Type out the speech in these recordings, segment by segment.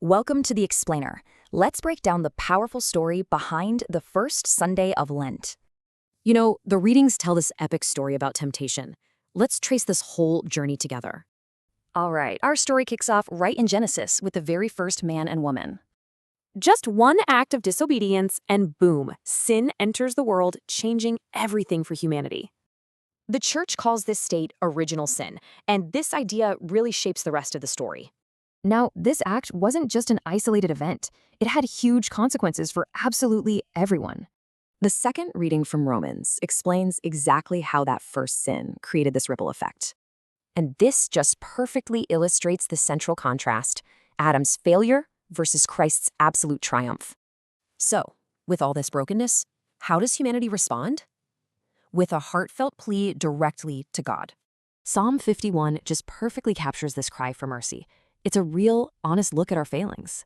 Welcome to The Explainer. Let's break down the powerful story behind the first Sunday of Lent. The readings tell this epic story about temptation. Let's trace this whole journey together. All right, our story kicks off right in Genesis with the very first man and woman. Just one act of disobedience, and boom, sin enters the world, changing everything for humanity. The church calls this state original sin, and this idea really shapes the rest of the story. Now, this act wasn't just an isolated event. It had huge consequences for absolutely everyone. The second reading from Romans explains exactly how that first sin created this ripple effect. And this just perfectly illustrates the central contrast, Adam's failure versus Christ's absolute triumph. So, with all this brokenness, how does humanity respond? With a heartfelt plea directly to God. Psalm 51 just perfectly captures this cry for mercy. It's a real, honest look at our failings.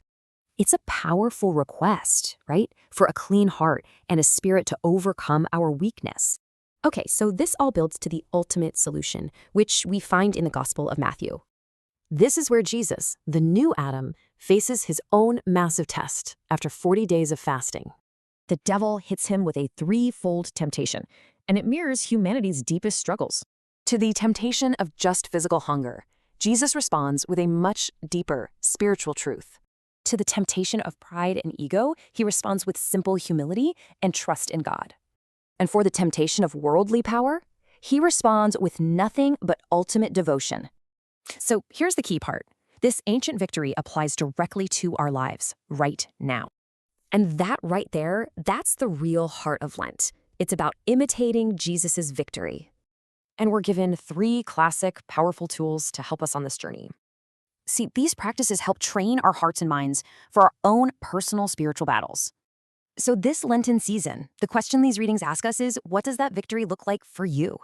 It's a powerful request, right? For a clean heart and a spirit to overcome our weakness. Okay, so this all builds to the ultimate solution, which we find in the Gospel of Matthew. This is where Jesus, the new Adam, faces his own massive test after 40 days of fasting. The devil hits him with a threefold temptation, and it mirrors humanity's deepest struggles. To the temptation of just physical hunger, Jesus responds with a much deeper spiritual truth. To the temptation of pride and ego, he responds with simple humility and trust in God. And for the temptation of worldly power, he responds with nothing but ultimate devotion. So here's the key part. This ancient victory applies directly to our lives right now. And that right there, that's the real heart of Lent. It's about imitating Jesus's victory. And we're given 3 classic, powerful tools to help us on this journey. See, these practices help train our hearts and minds for our own personal spiritual battles. So this Lenten season, the question these readings ask us is, what does that victory look like for you?